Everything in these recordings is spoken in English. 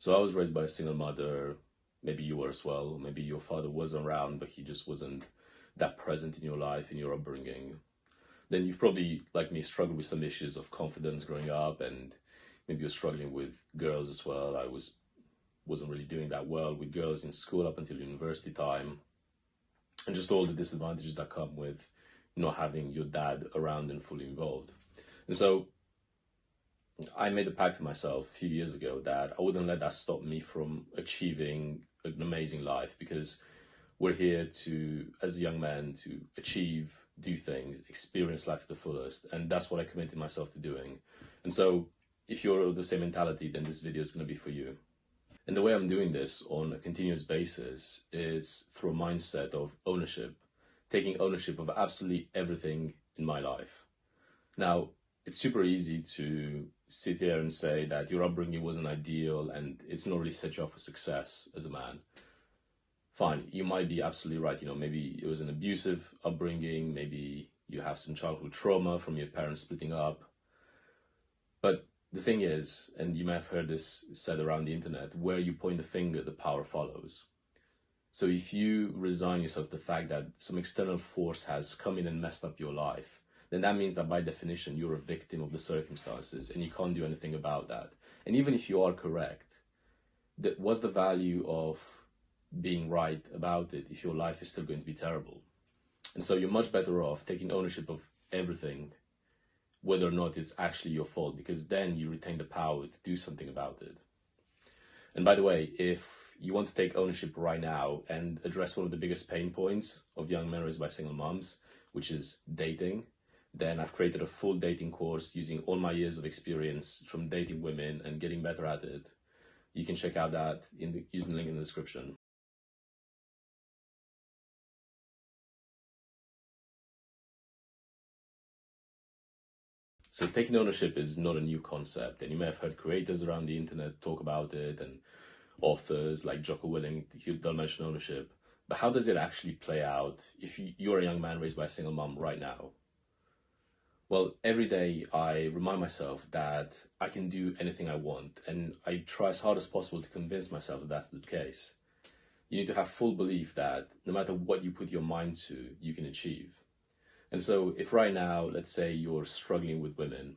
So I was raised by a single mother. Maybe you were as well. Maybe your father was around, but he just wasn't that present in your life, in your upbringing. Then you've probably, like me, struggled with some issues of confidence growing up, and maybe you're struggling with girls as well. I wasn't really doing that well with girls in school up until university time, and just all the disadvantages that come with not having your dad around and fully involved. And so I made a pact to myself a few years ago that I wouldn't let that stop me from achieving an amazing life, because we're here to, as young men, to achieve, do things, experience life to the fullest. And that's what I committed myself to doing. And so if you're of the same mentality, then this video is going to be for you. And the way I'm doing this on a continuous basis is through a mindset of ownership, taking ownership of absolutely everything in my life. Now, it's super easy to sit here and say that your upbringing wasn't ideal and it's not really set you up for success as a man. Fine, you might be absolutely right. Maybe it was an abusive upbringing, maybe you have some childhood trauma from your parents splitting up. But the thing is, and you may have heard this said around the internet, where you point the finger, the power follows. So if you resign yourself to the fact that some external force has come in and messed up your life, then that means that by definition, you're a victim of the circumstances and you can't do anything about that. And even if you are correct, what's the value of being right about it if your life is still going to be terrible? And so you're much better off taking ownership of everything, whether or not it's actually your fault, because then you retain the power to do something about it. And by the way, if you want to take ownership right now and address one of the biggest pain points of young men raised by single moms, which is dating, then I've created a full dating course using all my years of experience from dating women and getting better at it. You can check out that using the link in the description. So taking ownership is not a new concept, and you may have heard creators around the internet talk about it, and authors like Jocko Willink, they'll mention ownership. But how does it actually play out if you're a young man raised by a single mom right now? Well, every day I remind myself that I can do anything I want, and I try as hard as possible to convince myself that that's the case. You need to have full belief that no matter what you put your mind to, you can achieve. And so if right now, let's say you're struggling with women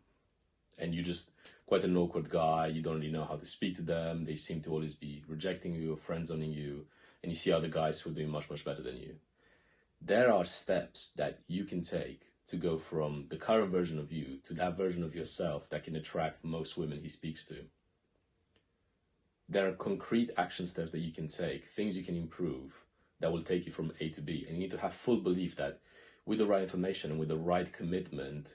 and you're just quite an awkward guy, you don't really know how to speak to them, they seem to always be rejecting you or friend-zoning you, and you see other guys who are doing much, much better than you. There are steps that you can take to go from the current version of you to that version of yourself that can attract most women he speaks to. There are concrete action steps that you can take, things you can improve that will take you from A to B. And you need to have full belief that with the right information and with the right commitment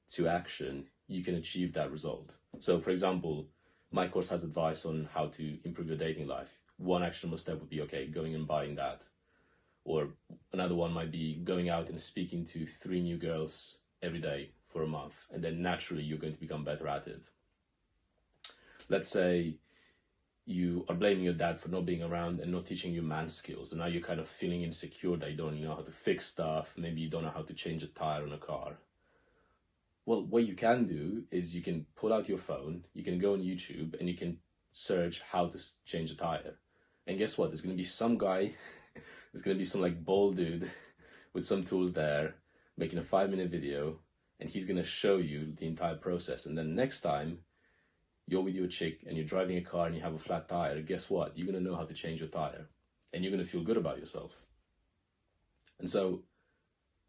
to action, you can achieve that result. So for example, my course has advice on how to improve your dating life. One actionable step would be, okay, going and buying that. Or another one might be going out and speaking to 3 new girls every day for a month. And then naturally you're going to become better at it. Let's say you are blaming your dad for not being around and not teaching you man skills. And now you're kind of feeling insecure that you don't know how to fix stuff. Maybe you don't know how to change a tire on a car. Well, what you can do is you can pull out your phone, you can go on YouTube and you can search how to change a tire. And guess what? There's going to be some guy, there's going to be some like bald dude with some tools there making a 5-minute video, and he's going to show you the entire process. And then next time you're with your chick and you're driving a car and you have a flat tire, guess what? You're going to know how to change your tire and you're going to feel good about yourself. And so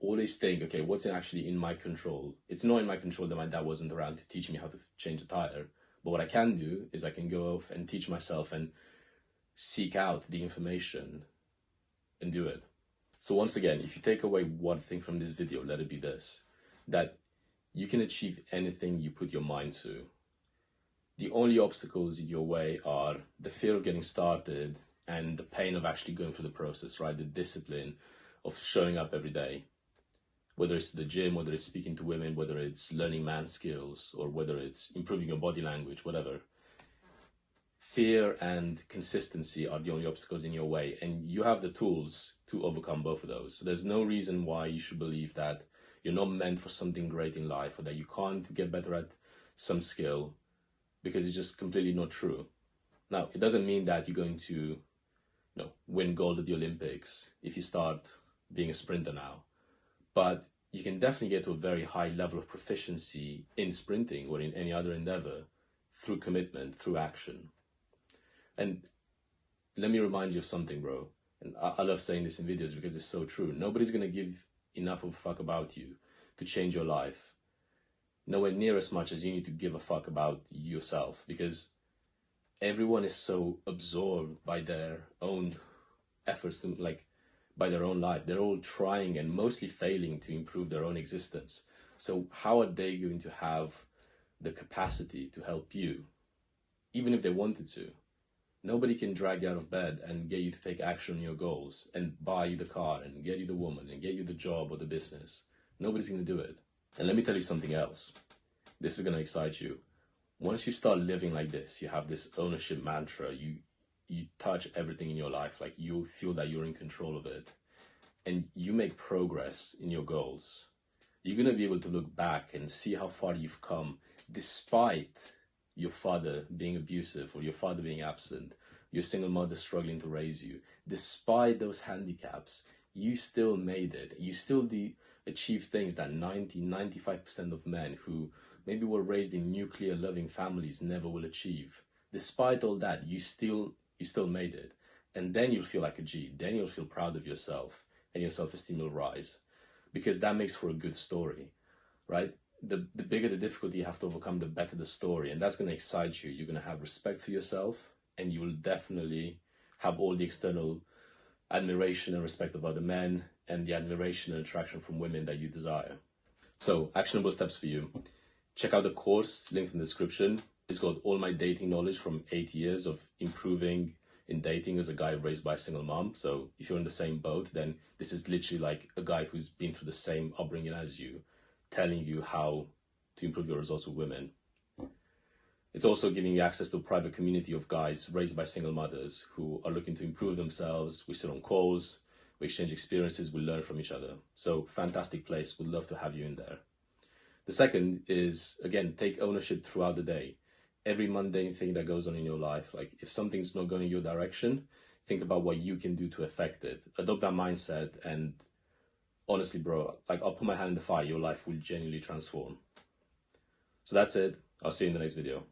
always think, okay, what's actually in my control? It's not in my control that my dad wasn't around to teach me how to change a tire. But what I can do is I can go off and teach myself and seek out the information and do it. So once again, if you take away one thing from this video, let it be this, that you can achieve anything you put your mind to. The only obstacles in your way are the fear of getting started and the pain of actually going through the process, right? The discipline of showing up every day, whether it's to the gym, whether it's speaking to women, whether it's learning man skills, or whether it's improving your body language, whatever. Fear and consistency are the only obstacles in your way, and you have the tools to overcome both of those. So there's no reason why you should believe that you're not meant for something great in life, or that you can't get better at some skill, because it's just completely not true. Now, it doesn't mean that you're going to win gold at the Olympics if you start being a sprinter now. But you can definitely get to a very high level of proficiency in sprinting or in any other endeavor through commitment, through action. And let me remind you of something, bro. And I love saying this in videos because it's so true. Nobody's going to give enough of a fuck about you to change your life. Nowhere near as much as you need to give a fuck about yourself, because everyone is so absorbed by their own efforts to, by their own life. They're all trying and mostly failing to improve their own existence. So how are they going to have the capacity to help you, even if they wanted to? Nobody can drag you out of bed and get you to take action on your goals and buy you the car and get you the woman and get you the job or the business. Nobody's going to do it. And let me tell you something else. This is going to excite you. Once you start living like this, you have this ownership mantra, you touch everything in your life, like you feel that you're in control of it, and you make progress in your goals, you're going to be able to look back and see how far you've come, despite your father being abusive or your father being absent, your single mother struggling to raise you. Despite those handicaps, you still made it. You still achieved things that 95% of men who maybe were raised in nuclear loving families never will achieve. Despite all that, you still made it. And then you'll feel like a G. Then you'll feel proud of yourself and your self-esteem will rise, because that makes for a good story, right? The bigger the difficulty you have to overcome, the better the story. And that's going to excite you. You're going to have respect for yourself, and you will definitely have all the external admiration and respect of other men and the admiration and attraction from women that you desire. So, actionable steps for you. Check out the course linked in the description. It's got all my dating knowledge from 8 years of improving in dating as a guy raised by a single mom. So if you're in the same boat, then this is literally like a guy who's been through the same upbringing as you, telling you how to improve your results with women. It's also giving you access to a private community of guys raised by single mothers who are looking to improve themselves. We sit on calls, we exchange experiences, we learn from each other. So fantastic place. We'd love to have you in there. The second is, again, take ownership throughout the day. Every mundane thing that goes on in your life, like if something's not going your direction, think about what you can do to affect it. Adopt that mindset, and honestly, bro, like I'll put my hand in the fire, your life will genuinely transform. So that's it. I'll see you in the next video.